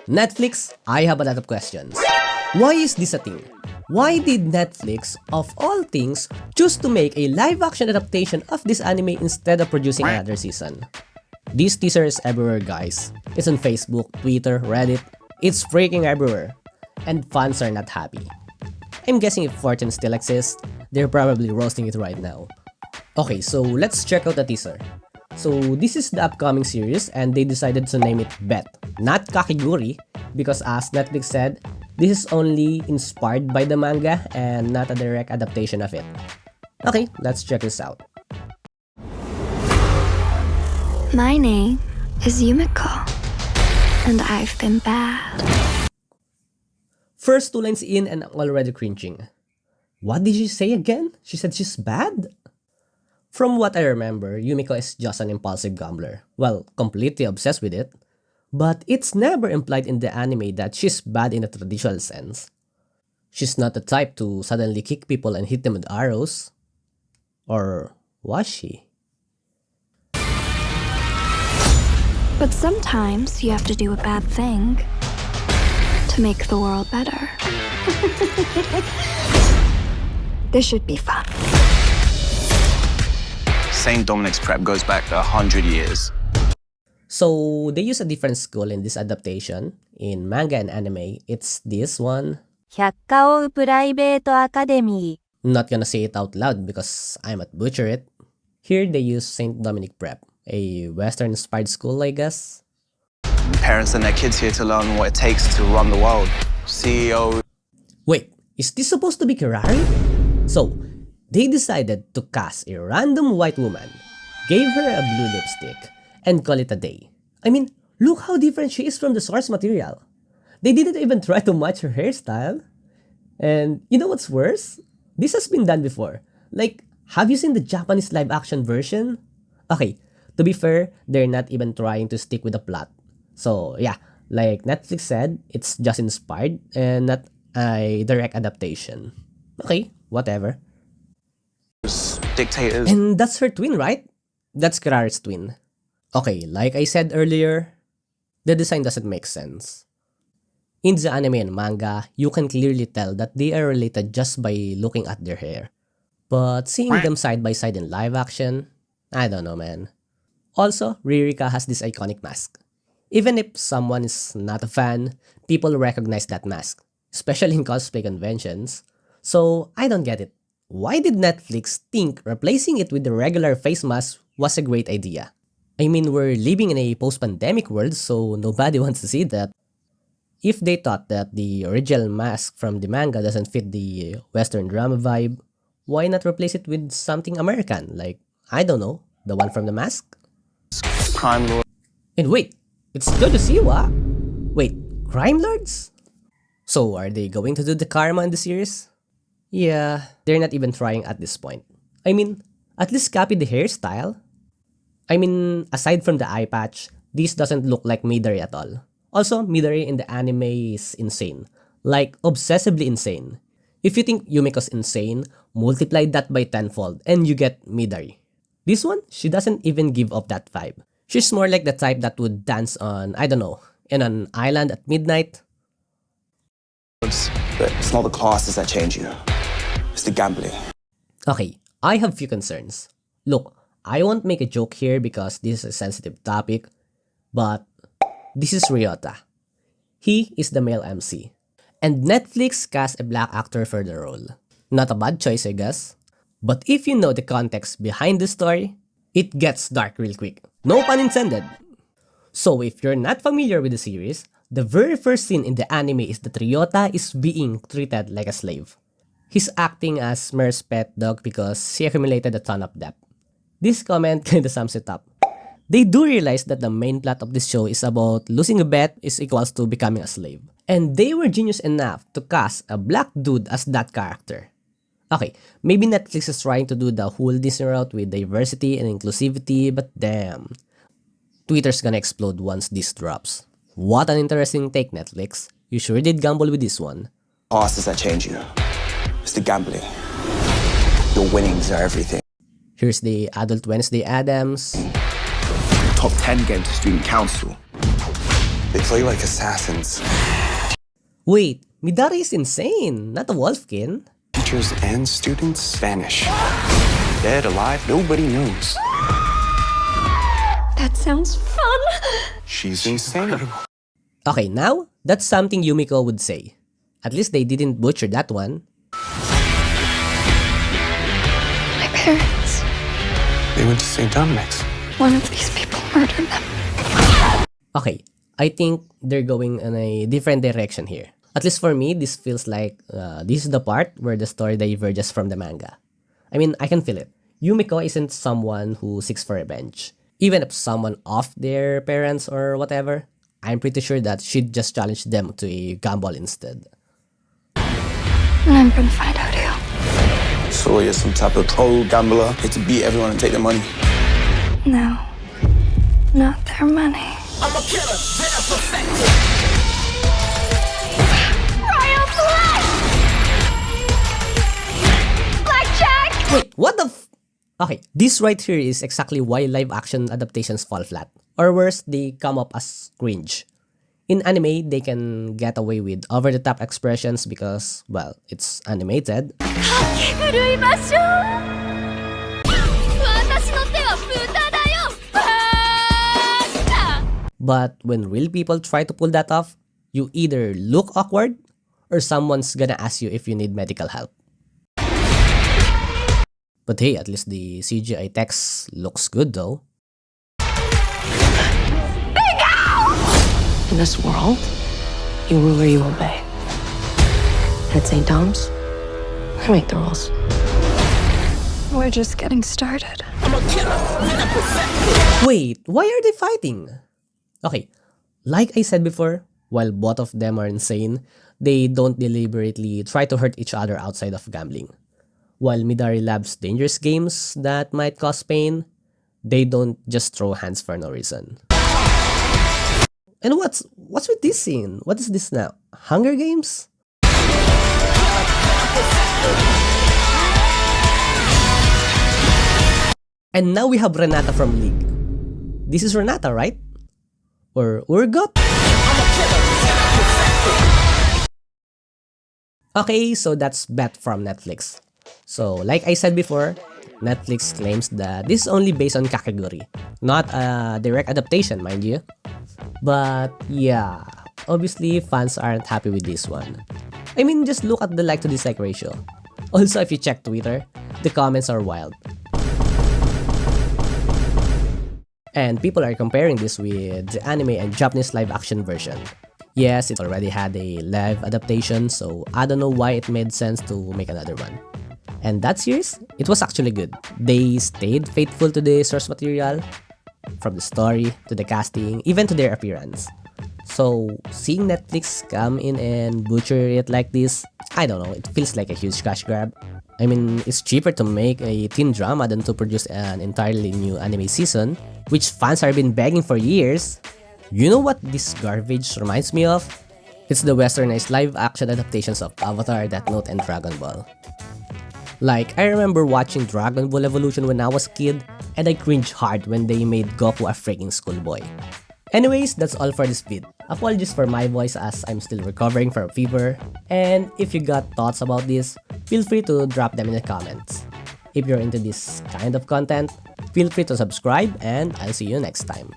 Netflix, I have a lot of questions. Why is this a thing? Why did Netflix, of all things, choose to make a live-action adaptation of this anime instead of producing another season? This teaser is everywhere, guys. It's on Facebook, Twitter, Reddit. It's freaking everywhere. And fans are not happy. I'm guessing if Fortune still exists, they're probably roasting it right now. Okay, so let's check out the teaser. So this is the upcoming series and they decided to name it Bet, not Kakegurui, because as Netflix said, this is only inspired by the manga and not a direct adaptation of it. Okay, let's check this out. My name is Yumiko, and I've been bad. First 2 lines in and I'm already cringing. What did she say again? She said she's bad? From what I remember, Yumiko is just an impulsive gambler. Well, completely obsessed with it. But it's never implied in the anime that she's bad in a traditional sense. She's not the type to suddenly kick people and hit them with arrows. Or was she? But sometimes you have to do a bad thing to make the world better. This should be fun. St. Dominic's prep goes back 100 years. So, they use a different school in this adaptation. In manga and anime, it's this one. 百科オプライベートアカデミー Not gonna say it out loud because I might butcher it. Here they use St. Dominic Prep, a Western-inspired school, I guess. Parents send their kids here to learn what it takes to run the world. CEO. Wait, is this supposed to be Kirari? So, they decided to cast a random white woman, gave her a blue lipstick, and call it a day. I mean, look how different she is from the source material. They didn't even try to match her hairstyle. And you know what's worse? This has been done before. Like, have you seen the Japanese live-action version? Okay, to be fair, they're not even trying to stick with the plot. So, yeah, like Netflix said, it's just inspired and not a direct adaptation. Okay, whatever. Dictators. And that's her twin, right? That's Kirari's twin. Okay, like I said earlier, the design doesn't make sense. In the anime and manga, you can clearly tell that they are related just by looking at their hair. But seeing them side by side in live action, I don't know, man. Also, Ririka has this iconic mask. Even if someone is not a fan, people recognize that mask, especially in cosplay conventions. So, I don't get it. Why did Netflix think replacing it with the regular face mask was a great idea? I mean, we're living in a post-pandemic world, so nobody wants to see that. If they thought that the original mask from the manga doesn't fit the Western drama vibe, why not replace it with something American, like, I don't know, the one from the mask? Crime lord. And wait, it's good to see you, ah? Wait, crime lords? So, are they going to do the karma in the series? Yeah, they're not even trying at this point. I mean, at least copy the hairstyle. I mean, aside from the eye patch, this doesn't look like Midori at all. Also, Midori in the anime is insane. Like, obsessively insane. If you think Yumiko's insane, multiply that by tenfold and you get Midori. This one, she doesn't even give off that vibe. She's more like the type that would dance on, I don't know, in an island at midnight. But it's not the classes that change you. It's the gambling. Okay, I have few concerns. Look, I won't make a joke here because this is a sensitive topic, but this is Ryota. He is the male MC. And Netflix cast a black actor for the role. Not a bad choice, I guess. But if you know the context behind the story, it gets dark real quick. No pun intended. So if you're not familiar with the series, the very first scene in the anime is that Ryota is being treated like a slave. He's acting as Mer's pet dog because he accumulated a ton of debt. This comment kinda sums it up. They do realize that the main plot of this show is about losing a bet is equals to becoming a slave. And they were genius enough to cast a black dude as that character. Okay, maybe Netflix is trying to do the whole Disney route with diversity and inclusivity, but damn. Twitter's gonna explode once this drops. What an interesting take, Netflix. You sure did gamble with this one. Classes that change you. It's the gambling. Your winnings are everything. Here's the Adult Wednesday Addams. Top 10 get into student council. They play like assassins. Wait, Midari is insane, not a wolfkin. Teachers and students vanish. Dead, alive, nobody knows. That sounds fun. She's insane. Okay, now, that's something Yumiko would say. At least they didn't butcher that one. My parents. They went to St. Dominic's. One of these people murdered them. Okay, I think they're going in a different direction here. At least for me, this feels like this is the part where the story diverges from the manga. I mean, I can feel it. Yumiko isn't someone who seeks for revenge. Even if someone off their parents or whatever, I'm pretty sure that she'd just challenge them to a gamble instead. And I'm gonna find out who. So you're some type of pro gambler, here to beat everyone and take their money. No. Not their money. I'm a killer, they're perfected. Royal blood! Blackjack! Wait, what the Okay, this right here is exactly why live-action adaptations fall flat. Or worse, they come up as cringe. In anime, they can get away with over-the-top expressions because, well, it's animated. Kakegurui basho! Watashi no te wa buta da yo! Basta! But when real people try to pull that off, you either look awkward or someone's gonna ask you if you need medical help. But hey, at least the CGI text looks good though. In this world, you rule or you obey. At St. Dom's, I make the rules. We're just getting started. Wait, why are they fighting? Okay, like I said before, while both of them are insane, they don't deliberately try to hurt each other outside of gambling. While Midari loves dangerous games that might cause pain, they don't just throw hands for no reason. And what's with this scene? What is this now? Hunger Games? And now we have Renata from League. This is Renata, right? Or Urgot? Okay, so that's Beth from Netflix. So, like I said before, Netflix claims that this is only based on Kakegurui, not a direct adaptation, mind you. But yeah, obviously fans aren't happy with this one. I mean, just look at the like to dislike ratio. Also, if you check Twitter, the comments are wild. And people are comparing this with the anime and Japanese live action version. Yes, it already had a live adaptation, so I don't know why it made sense to make another one. And that series, it was actually good. They stayed faithful to the source material, from the story, to the casting, even to their appearance. So, seeing Netflix come in and butcher it like this, I don't know, it feels like a huge cash grab. I mean, it's cheaper to make a teen drama than to produce an entirely new anime season, which fans have been begging for years. You know what this garbage reminds me of? It's the westernized live-action adaptations of Avatar, Death Note, and Dragon Ball. Like, I remember watching Dragon Ball Evolution when I was a kid, and I cringed hard when they made Goku a freaking schoolboy. Anyways, that's all for this vid. Apologies for my voice as I'm still recovering from a fever, and if you got thoughts about this, feel free to drop them in the comments. If you're into this kind of content, feel free to subscribe, and I'll see you next time.